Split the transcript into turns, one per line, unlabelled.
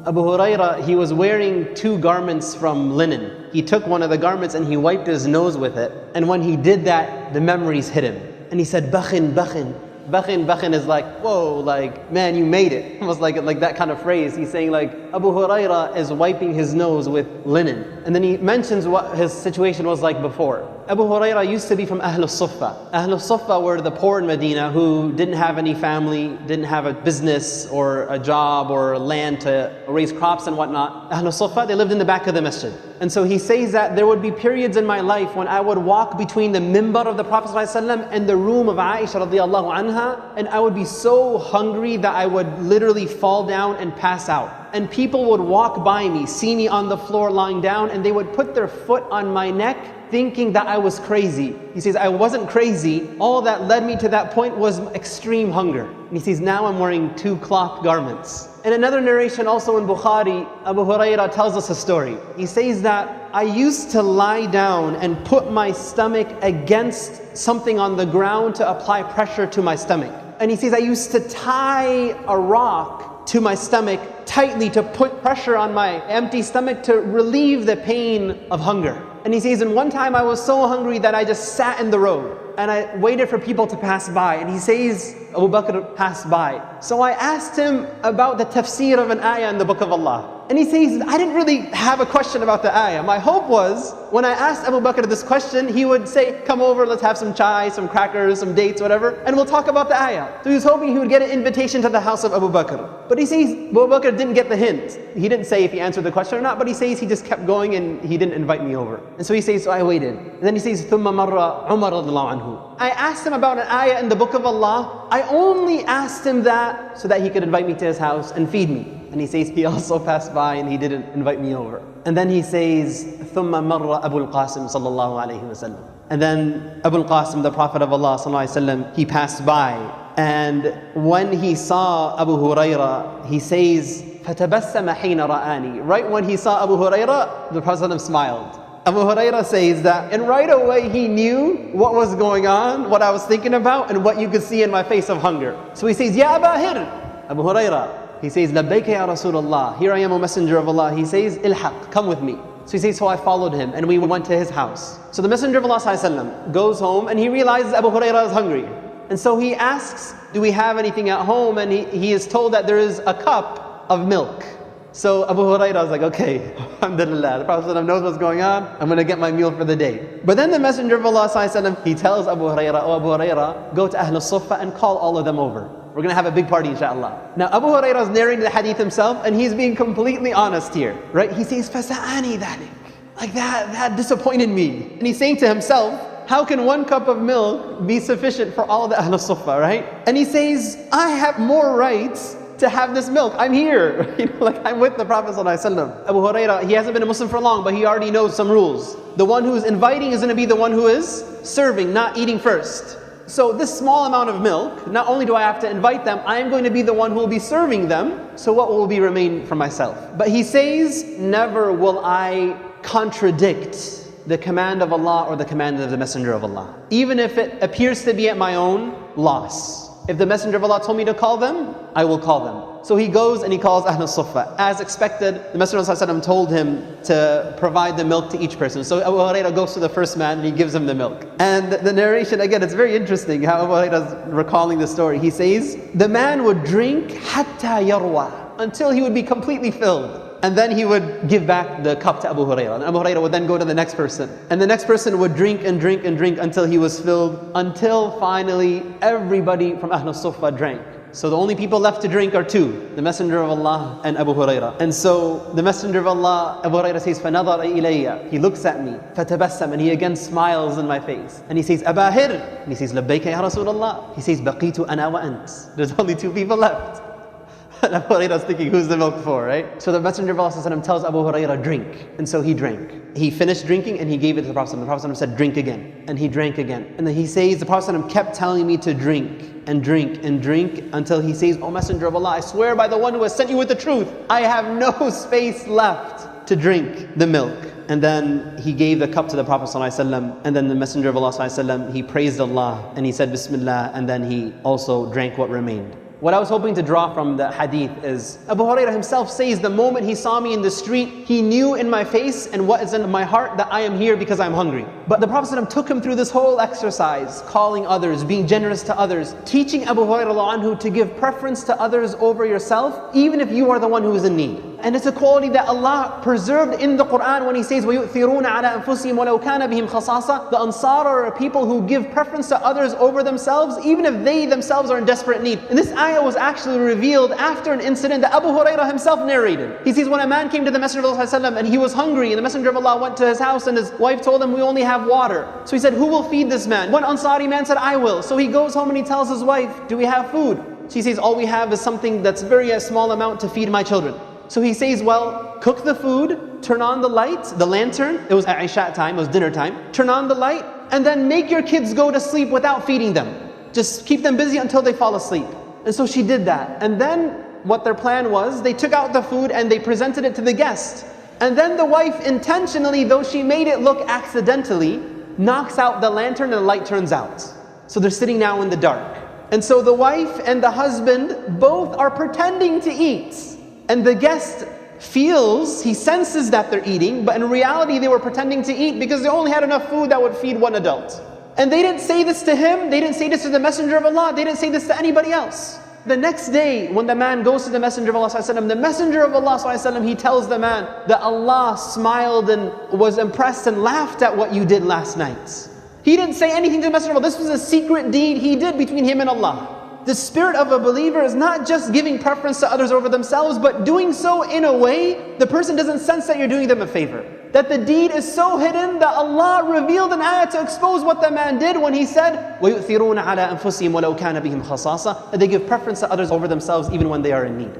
Abu Huraira, he was wearing 2 garments from linen. He took one of the garments and he wiped his nose with it. And when he did that, the memories hit him. And he said, Bakhin, Bakhin. Bakhin is like, whoa, like, man, you made it. Almost like that kind of phrase. He's saying like, Abu Huraira is wiping his nose with linen. And then he mentions what his situation was like before. Abu Huraira used to be from Ahlul Suffah. Ahlul Suffah were the poor in Medina who didn't have any family, didn't have a business or a job or land to raise crops and whatnot. Ahlul Suffah, they lived in the back of the masjid. And so he says that there would be periods in my life when I would walk between the mimbar of the Prophet ﷺ and the room of Aisha radiallahu anha, and I would be so hungry that I would literally fall down and pass out. And people would walk by me, see me on the floor lying down, and they would put their foot on my neck thinking that I was crazy. He says, I wasn't crazy. All that led me to that point was extreme hunger. And he says, now I'm wearing 2 cloth garments. In another narration also in Bukhari, Abu Huraira tells us a story. He says that I used to lie down and put my stomach against something on the ground to apply pressure to my stomach. And he says, I used to tie a rock to my stomach tightly to put pressure on my empty stomach to relieve the pain of hunger. And he says, and one time I was so hungry that I just sat in the road and I waited for people to pass by. And he says, Abu Bakr passed by. So I asked him about the tafsir of an ayah in the book of Allah. And he says, I didn't really have a question about the ayah. My hope was, when I asked Abu Bakr this question, he would say, come over, let's have some chai, some crackers, some dates, whatever, and we'll talk about the ayah. So he was hoping he would get an invitation to the house of Abu Bakr. But he says, Abu Bakr didn't get the hint. He didn't say if he answered the question or not, but he says he just kept going and he didn't invite me over. And so he says, so I waited. And then he says, ثُمَّ مَرَّ عُمَرَ رَضِيَ اللَّهُ عَنْهُ. I asked him about an ayah in the book of Allah. I only asked him that so that he could invite me to his house and feed me. And he says he also passed by and he didn't invite me over. And then he says, ثُمَّ مَرَّ أَبُو الْقَاسِمِ صَلَّى اللَّهُ عَلَيْهِ وَسَلَّمَ. And then Abu al-Qasim, the Prophet of Allah sallallahu alaihi wasallam, he passed by. And when he saw Abu Huraira, he says, فَتَبَسَّمَ حِينَ رَآنِي. Right when he saw Abu Huraira, the Prophet smiled. Abu Huraira says that, and right away he knew what was going on, what I was thinking about, and what you could see in my face of hunger. So he says, Ya Aba Hir, Abu Huraira. He says, Labbayka ya Rasulullah. Here I am, O Messenger of Allah. He says, Ilhaq, come with me. So he says, so I followed him and we went to his house. So the Messenger of Allah ﷺ goes home and he realizes Abu Huraira is hungry. And so he asks, do we have anything at home? And he is told that there is a cup of milk. So Abu Huraira is like, okay, alhamdulillah, the Prophet ﷺ knows what's going on, I'm going to get my meal for the day. But then the Messenger of Allah ﷺ, he tells Abu Huraira, oh Abu Huraira, go to Ahlul Suffah and call all of them over. We're going to have a big party, inshallah. Now Abu Huraira is narrating the hadith himself and he's being completely honest here, right? He says, فَسَعَانِي ذَلِكَ. Like that disappointed me. And he's saying to himself, how can 1 cup of milk be sufficient for all the Ahlul Suffah, right? And he says, I have more rights to have this milk. I'm here. Like I'm with the Prophet ﷺ. Abu Huraira, he hasn't been a Muslim for long, but he already knows some rules. The one who is inviting is going to be the one who is serving, not eating first. So this small amount of milk, not only do I have to invite them, I am going to be the one who will be serving them. So what will be remain for myself? But he says, never will I contradict the command of Allah or the command of the Messenger of Allah. Even if it appears to be at my own loss. If the Messenger of Allah told me to call them, I will call them. So he goes and he calls Ahlul Suffah. As expected, the Messenger of Allah told him to provide the milk to each person. So Abu Huraira goes to the first man and he gives him the milk. And the narration, again, it's very interesting how Abu Huraira is recalling the story. He says, the man would drink hatta yarwa, until he would be completely filled. And then he would give back the cup to Abu Huraira. And Abu Huraira would then go to the next person. And the next person would drink and drink and drink until he was filled. Until finally everybody from Ahlul Suffah drank. So the only people left to drink are 2. The Messenger of Allah and Abu Huraira. And so the Messenger of Allah, Abu Huraira says, فَنَظَرَ إِلَيَّ. He looks at me. فَتَبَسَّمَ. And he again smiles in my face. And he says, Aba Hir. And he says, لَبَّيْكَ يَا Rasulullah. He says, بَقِيتُ أَنَا وَأَنْتِ. There's only 2 people left. And Abu Huraira is thinking, who's the milk for, right? So the Messenger of Allah tells Abu Huraira, drink. And so he drank. He finished drinking and he gave it to the Prophet. The Prophet said, drink again. And he drank again. And then he says, the Prophet kept telling me to drink and drink and drink until he says, O Messenger of Allah, I swear by the one who has sent you with the truth, I have no space left to drink the milk. And then he gave the cup to the Prophet ﷺ, and then the Messenger of Allah ﷺ, he praised Allah and he said Bismillah, and then he also drank what remained. What I was hoping to draw from the hadith is, Abu Hurairah himself says, the moment he saw me in the street, he knew in my face and what is in my heart that I am here because I'm hungry. But the Prophet ﷺ took him through this whole exercise, calling others, being generous to others, teaching Abu Hurairah anhu to give preference to others over yourself, even if you are the one who is in need. And it's a quality that Allah preserved in the Quran when He says, وَيُؤْثِرُونَ عَلَىٰ أَنفُسِهِمْ وَلَوْ كَانَ بِهِمْ خَصَاصَةٌ. The Ansar are a people who give preference to others over themselves, even if they themselves are in desperate need. And this ayah was actually revealed after an incident that Abu Hurairah himself narrated. He says, when a man came to the Messenger of Allah and he was hungry, and the Messenger of Allah went to his house and his wife told him, we only have water. So he said, who will feed this man? One Ansari man said, I will. So he goes home and he tells his wife, do we have food? She says, all we have is something that's a small amount to feed my children. So he says, well, cook the food, turn on the light, the lantern. It was at Isha time, it was dinner time. Turn on the light, and then make your kids go to sleep without feeding them. Just keep them busy until they fall asleep. And so she did that. And then what their plan was, they took out the food and they presented it to the guest. And then the wife intentionally, though she made it look accidentally, knocks out the lantern and the light turns out. So they're sitting now in the dark. And so the wife and the husband both are pretending to eat. And the guest feels, he senses that they're eating, but in reality they were pretending to eat because they only had enough food that would feed one adult. And they didn't say this to him, they didn't say this to the Messenger of Allah, they didn't say this to anybody else. The next day, when the man goes to the Messenger of Allah, the Messenger of Allah, he tells the man that Allah smiled and was impressed and laughed at what you did last night. He didn't say anything to the Messenger of Allah. This was a secret deed he did between him and Allah. The spirit of a believer is not just giving preference to others over themselves, but doing so in a way the person doesn't sense that you're doing them a favor. That the deed is so hidden that Allah revealed an ayah to expose what the man did when he said, وَيُؤْثِرُونَ عَلَىٰ أَنفُسِهِمْ وَلَوْ كَانَ بِهِمْ خَصَاصَةٌ. That they give preference to others over themselves even when they are in need.